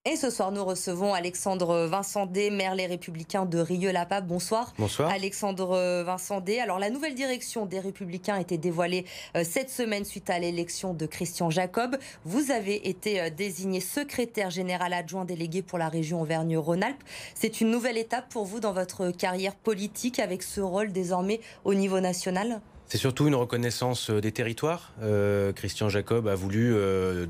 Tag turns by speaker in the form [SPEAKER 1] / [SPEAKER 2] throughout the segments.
[SPEAKER 1] Et ce soir, nous recevons Alexandre Vincendé, maire Les Républicains de Rieux-la-Pape. Bonsoir.
[SPEAKER 2] Bonsoir.
[SPEAKER 1] Alexandre Vincendé. Alors, la nouvelle direction des Républicains a été dévoilée cette semaine suite à l'élection de Christian Jacob. Vous avez été désigné secrétaire général adjoint délégué pour la région Auvergne-Rhône-Alpes. C'est une nouvelle étape pour vous dans votre carrière politique avec ce rôle désormais au niveau national ?
[SPEAKER 2] C'est surtout une reconnaissance des territoires. Christian Jacob a voulu,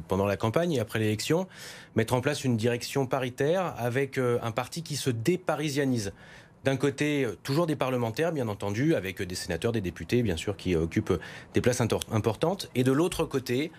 [SPEAKER 2] pendant la campagne et après l'élection, mettre en place une direction paritaire avec un parti qui se déparisianise. D'un côté, toujours des parlementaires, bien entendu, avec des sénateurs, des députés, bien sûr, qui occupent des places importantes. Et de l'autre côté,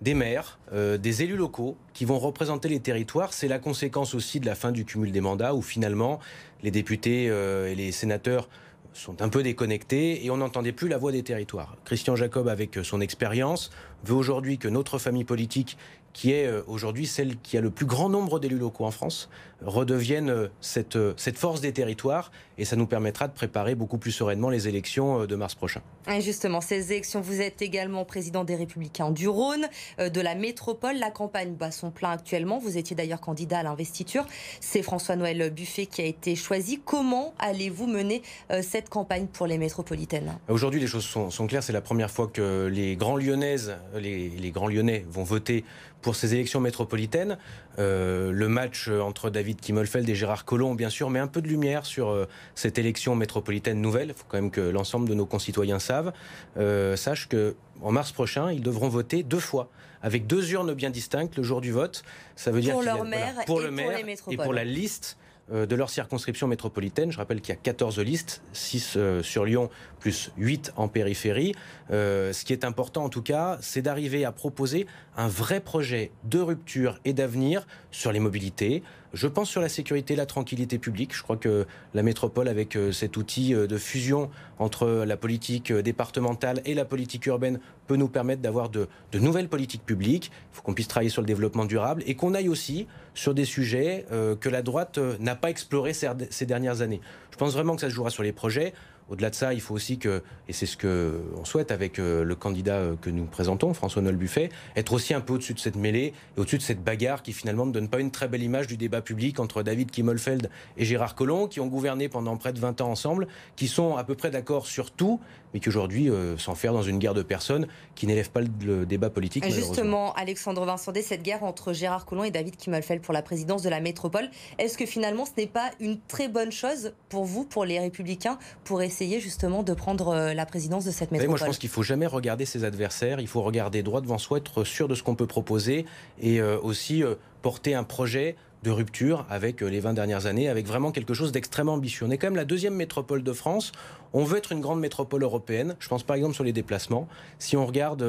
[SPEAKER 2] des maires, des élus locaux qui vont représenter les territoires. C'est la conséquence aussi de la fin du cumul des mandats où finalement les députés et les sénateurs sont un peu déconnectés et on n'entendait plus la voix des territoires. Christian Jacob, avec son expérience, veut aujourd'hui que notre famille politique, qui est aujourd'hui celle qui a le plus grand nombre d'élus locaux en France, redevienne cette force des territoires et ça nous permettra de préparer beaucoup plus sereinement les élections de mars prochain.
[SPEAKER 1] Et justement, ces élections, vous êtes également président des Républicains du Rhône, de la métropole. La campagne bat son plein actuellement. Vous étiez d'ailleurs candidat à l'investiture. C'est François-Noël Buffet qui a été choisi. Comment allez-vous mener cette campagne pour les métropolitaines ?
[SPEAKER 2] Aujourd'hui, les choses sont claires. C'est la première fois que les grands Lyonnaises, les grands Lyonnais vont voter pour ces élections métropolitaines. Le match entre David Kimmelfeld et Gérard Collomb, bien sûr, met un peu de lumière sur cette élection métropolitaine nouvelle. Il faut quand même que l'ensemble de nos concitoyens sachent qu'en mars prochain, ils devront voter 2 fois, avec 2 urnes bien distinctes le jour du vote. Ça veut dire
[SPEAKER 1] pour leur maire et pour les métropoles.
[SPEAKER 2] Et pour la liste de leur circonscription métropolitaine. Je rappelle qu'il y a 14 listes, 6 sur Lyon, plus 8 en périphérie. Ce qui est important en tout cas, c'est d'arriver à proposer un vrai projet de rupture et d'avenir sur les mobilités. Je pense sur la sécurité et la tranquillité publique. Je crois que la métropole, avec cet outil de fusion entre la politique départementale et la politique urbaine, peut nous permettre d'avoir de nouvelles politiques publiques. Il faut qu'on puisse travailler sur le développement durable et qu'on aille aussi sur des sujets que la droite n'a pas explorés ces dernières années. Je pense vraiment que ça se jouera sur les projets. Au-delà de ça, il faut aussi que, et c'est ce qu'on souhaite avec le candidat que nous présentons, François-Noël Buffet, être aussi un peu au-dessus de cette mêlée et au-dessus de cette bagarre qui finalement ne donne pas une très belle image du débat public entre David Kimmelfeld et Gérard Collomb, qui ont gouverné pendant près de 20 ans ensemble, qui sont à peu près d'accord sur tout, mais qui aujourd'hui s'enferment dans une guerre de personnes qui n'élève pas le débat politique.
[SPEAKER 1] Justement, Alexandre Vincendé, cette guerre entre Gérard Collomb et David Kimmelfeld pour la présidence de la métropole, est-ce que finalement ce n'est pas une très bonne chose pour vous, pour les Républicains, pour essayer justement de prendre la présidence de cette métropole ?
[SPEAKER 2] Moi, je pense qu'il ne faut jamais regarder ses adversaires, il faut regarder droit devant soi, être sûr de ce qu'on peut proposer et aussi porter un projet de rupture avec les 20 dernières années, avec vraiment quelque chose d'extrêmement ambitieux. On est quand même la 2e métropole de France. On veut être une grande métropole européenne. Je pense par exemple sur les déplacements. Si on regarde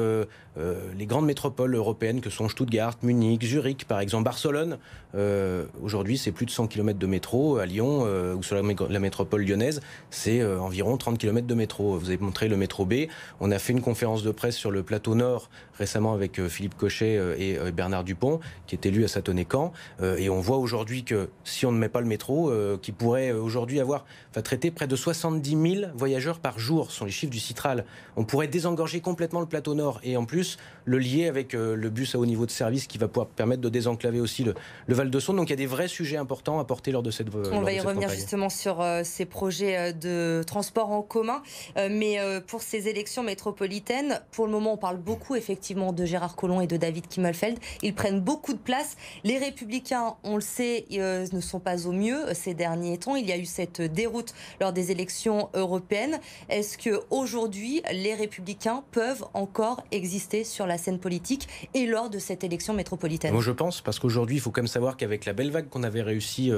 [SPEAKER 2] les grandes métropoles européennes que sont Stuttgart, Munich, Zurich, par exemple Barcelone, aujourd'hui c'est plus de 100 km de métro. À Lyon ou sur la métropole lyonnaise, c'est environ 30 km de métro. Vous avez montré le métro B. On a fait une conférence de presse sur le plateau Nord récemment avec Philippe Cochet et Bernard Dupont, qui est élu à Satoné-Camp. Et on voit aujourd'hui que si on ne met pas le métro, qui pourrait aujourd'hui traiter près de 70 000 voyageurs par jour, ce sont les chiffres du Citral. On pourrait désengorger complètement le plateau Nord et en plus le lier avec le bus à haut niveau de service qui va pouvoir permettre de désenclaver aussi le Val-de-Saône. Donc il y a des vrais sujets importants à porter lors de cette campagne.
[SPEAKER 1] On va y revenir justement sur ces projets de transport en commun. Mais pour ces élections métropolitaines, pour le moment on parle beaucoup effectivement de Gérard Collomb et de David Kimmelfeld. Ils prennent beaucoup de place. Les Républicains, on le sait, ne sont pas au mieux ces derniers temps. Il y a eu cette déroute lors des élections européennes. Est-ce qu'aujourd'hui, les Républicains peuvent encore exister sur la scène politique et lors de cette élection métropolitaine ?
[SPEAKER 2] Moi je pense, parce qu'aujourd'hui, il faut quand même savoir qu'avec la belle vague qu'on avait réussi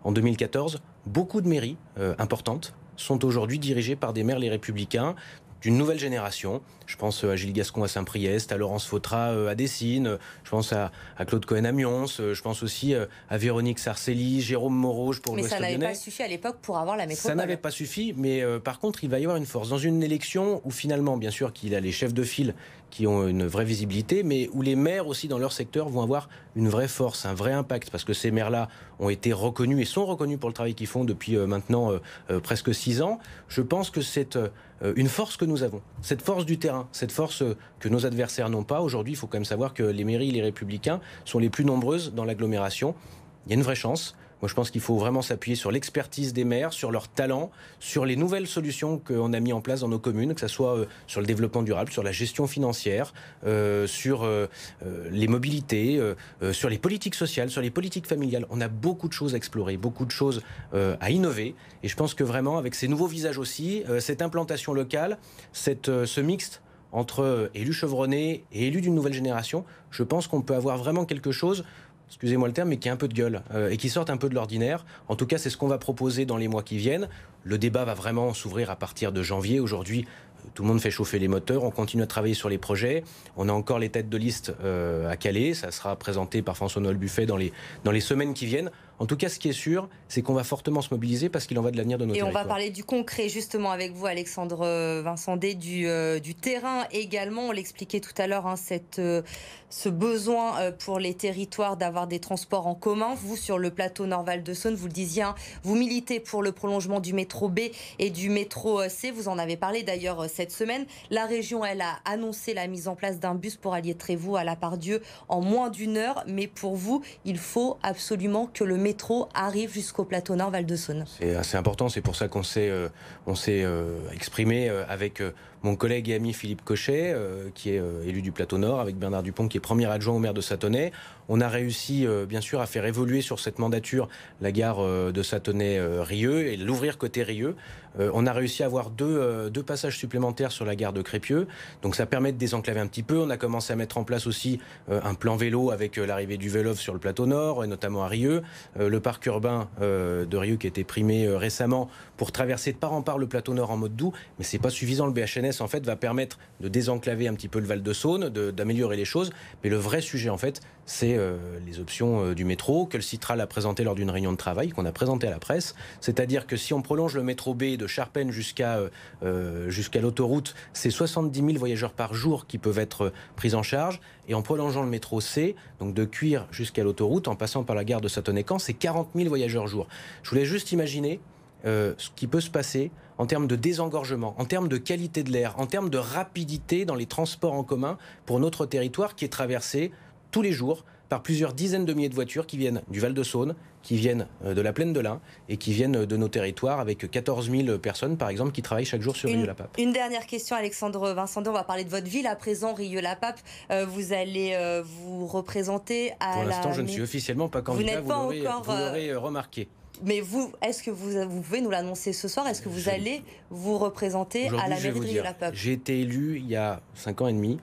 [SPEAKER 2] en 2014, beaucoup de mairies importantes sont aujourd'hui dirigées par des maires les Républicains d'une nouvelle génération. Je pense à Gilles Gascon à Saint-Priest, à Laurence Fautra à Dessines, je pense à Claude Cohen à Mions, je pense aussi à Véronique Sarcelli, Jérôme Moreau pour l'Ouest lyonnais.
[SPEAKER 1] Mais ça n'avait pas suffi à l'époque pour avoir la métropole.
[SPEAKER 2] Ça n'avait pas suffi, mais par contre, il va y avoir une force. Dans une élection où finalement, bien sûr, qu'il a les chefs de file qui ont une vraie visibilité, mais où les maires aussi dans leur secteur vont avoir une vraie force, un vrai impact, parce que ces maires-là ont été reconnus et sont reconnus pour le travail qu'ils font depuis maintenant presque 6 ans. Je pense que c'est une force que nous avons, cette force du terrain, cette force que nos adversaires n'ont pas. Aujourd'hui, il faut quand même savoir que les mairies et les Républicains sont les plus nombreuses dans l'agglomération. il y a une vraie chance. Moi, je pense qu'il faut vraiment s'appuyer sur l'expertise des maires, sur leur talent, sur les nouvelles solutions qu'on a mis en place dans nos communes, que ce soit sur le développement durable, sur la gestion financière, sur les mobilités, sur les politiques sociales, sur les politiques familiales. On a beaucoup de choses à explorer, beaucoup de choses à innover. Et je pense que vraiment, avec ces nouveaux visages aussi, cette implantation locale, ce mixte entre élus chevronnés et élus d'une nouvelle génération, je pense qu'on peut avoir vraiment quelque chose, excusez-moi le terme, mais qui a un peu de gueule et qui sortent un peu de l'ordinaire. En tout cas, c'est ce qu'on va proposer dans les mois qui viennent. Le débat va vraiment s'ouvrir à partir de janvier. Aujourd'hui, tout le monde fait chauffer les moteurs. On continue à travailler sur les projets. On a encore les têtes de liste à caler. Ça sera présenté par François-Noël Buffet dans les semaines qui viennent. En tout cas, ce qui est sûr, c'est qu'on va fortement se mobiliser parce qu'il en va de l'avenir de nos territoires.
[SPEAKER 1] Et on va parler du concret, justement, avec vous, Alexandre Vincendé, du terrain également. On l'expliquait tout à l'heure, ce besoin pour les territoires d'avoir des transports en commun. Vous, sur le plateau Nord-Val de Saône, vous le disiez, vous militez pour le prolongement du métro B et du métro C. Vous en avez parlé d'ailleurs cette semaine. La région, elle a annoncé la mise en place d'un bus pour allier Trévoux à la Part-Dieu en moins d'1 heure. Mais pour vous, il faut absolument que le métro arrive jusqu'au plateau Nord Val de Saône.
[SPEAKER 2] C'est assez important, c'est pour ça qu'on s'est exprimé avec mon collègue et ami Philippe Cochet, qui est élu du plateau Nord, avec Bernard Dupont, qui est premier adjoint au maire de Sathonay. On a réussi, bien sûr, à faire évoluer sur cette mandature la gare de Sathonay-Rieux et l'ouvrir côté Rieux. On a réussi à avoir deux passages supplémentaires sur la gare de Crépieux. Donc ça permet de désenclaver un petit peu. On a commencé à mettre en place aussi un plan vélo avec l'arrivée du Vélov sur le plateau Nord, et notamment à Rieux. Le parc urbain de Rieux qui a été primé récemment pour traverser de part en part le plateau Nord en mode doux. Mais c'est pas suffisant. Le BHNS, en fait, va permettre de désenclaver un petit peu le Val de Saône, d'améliorer les choses. Mais le vrai sujet, en fait, c'est les options du métro que le Citral a présenté lors d'une réunion de travail qu'on a présenté à la presse. C'est-à-dire que si on prolonge le métro B de Charpennes jusqu'à l'autoroute, c'est 70 000 voyageurs par jour qui peuvent être pris en charge. Et en prolongeant le métro C, donc de Cuire jusqu'à l'autoroute, en passant par la gare de Sathonay-Camp, c'est 40 000 voyageurs jour. Je voulais juste imaginer ce qui peut se passer en termes de désengorgement, en termes de qualité de l'air, en termes de rapidité dans les transports en commun pour notre territoire qui est traversé tous les jours par plusieurs dizaines de milliers de voitures qui viennent du Val-de-Saône, qui viennent de la Plaine de l'Ain et qui viennent de nos territoires avec 14 000 personnes, par exemple, qui travaillent chaque jour sur Rieux-la-Pape.
[SPEAKER 1] Une dernière question, Alexandre Vincendé. On va parler de votre ville à présent, Rieux-la-Pape. Vous allez vous représenter à
[SPEAKER 2] Pour l'instant, je ne suis officiellement pas candidat, vous l'aurez remarqué.
[SPEAKER 1] Mais vous, est-ce que vous pouvez nous l'annoncer ce soir? Est-ce que vous allez vous représenter à la mairie de Rieux-la-Pape?
[SPEAKER 2] J'ai été élu il y a 5 ans et demi.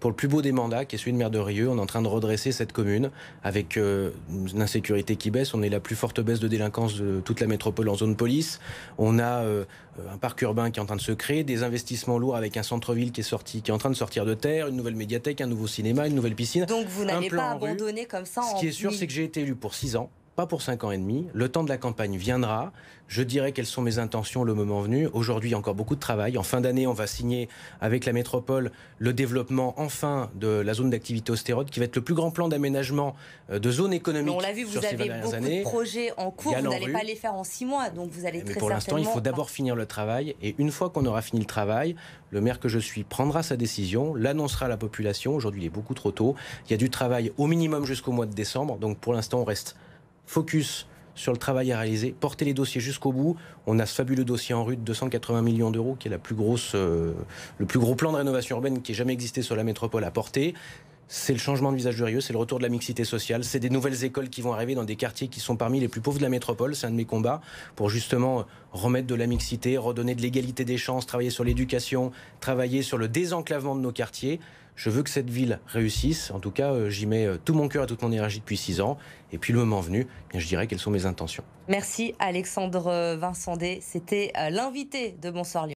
[SPEAKER 2] Pour le plus beau des mandats, qui est celui de maire de Rieux, on est en train de redresser cette commune avec une insécurité qui baisse. On est la plus forte baisse de délinquance de toute la métropole en zone police. On a un parc urbain qui est en train de se créer, des investissements lourds avec un centre-ville qui est en train de sortir de terre, une nouvelle médiathèque, un nouveau cinéma, une nouvelle piscine.
[SPEAKER 1] Donc vous n'allez pas abandonner comme ça.
[SPEAKER 2] Ce qui est sûr, c'est que j'ai été élu pour 6 ans. Pas pour 5 ans et demi. Le temps de la campagne viendra. Je dirai quelles sont mes intentions le moment venu. Aujourd'hui, il y a encore beaucoup de travail. En fin d'année, on va signer avec la métropole le développement enfin de la zone d'activité Ostérode, qui va être le plus grand plan d'aménagement de zone économique.
[SPEAKER 1] On l'a vu, vous avez beaucoup de projets en cours. Vous n'allez pas les faire en 6 mois, donc vous allez très certainement...
[SPEAKER 2] Pour l'instant, il faut d'abord finir le travail. Et une fois qu'on aura fini le travail, le maire que je suis prendra sa décision, l'annoncera à la population. Aujourd'hui, il est beaucoup trop tôt. Il y a du travail au minimum jusqu'au mois de décembre. Donc pour l'instant, on reste focus sur le travail à réaliser, porter les dossiers jusqu'au bout. On a ce fabuleux dossier en rue de 280 millions d'euros qui est le plus gros plan de rénovation urbaine qui ait jamais existé sur la métropole à porter. C'est le changement de visage de Rieux, c'est le retour de la mixité sociale, c'est des nouvelles écoles qui vont arriver dans des quartiers qui sont parmi les plus pauvres de la métropole. C'est un de mes combats pour justement remettre de la mixité, redonner de l'égalité des chances, travailler sur l'éducation, travailler sur le désenclavement de nos quartiers. Je veux que cette ville réussisse. En tout cas, j'y mets tout mon cœur et toute mon énergie depuis 6 ans. Et puis le moment venu, je dirais quelles sont mes intentions.
[SPEAKER 1] Merci Alexandre Vincendé. C'était l'invité de Bonsoir Lyon.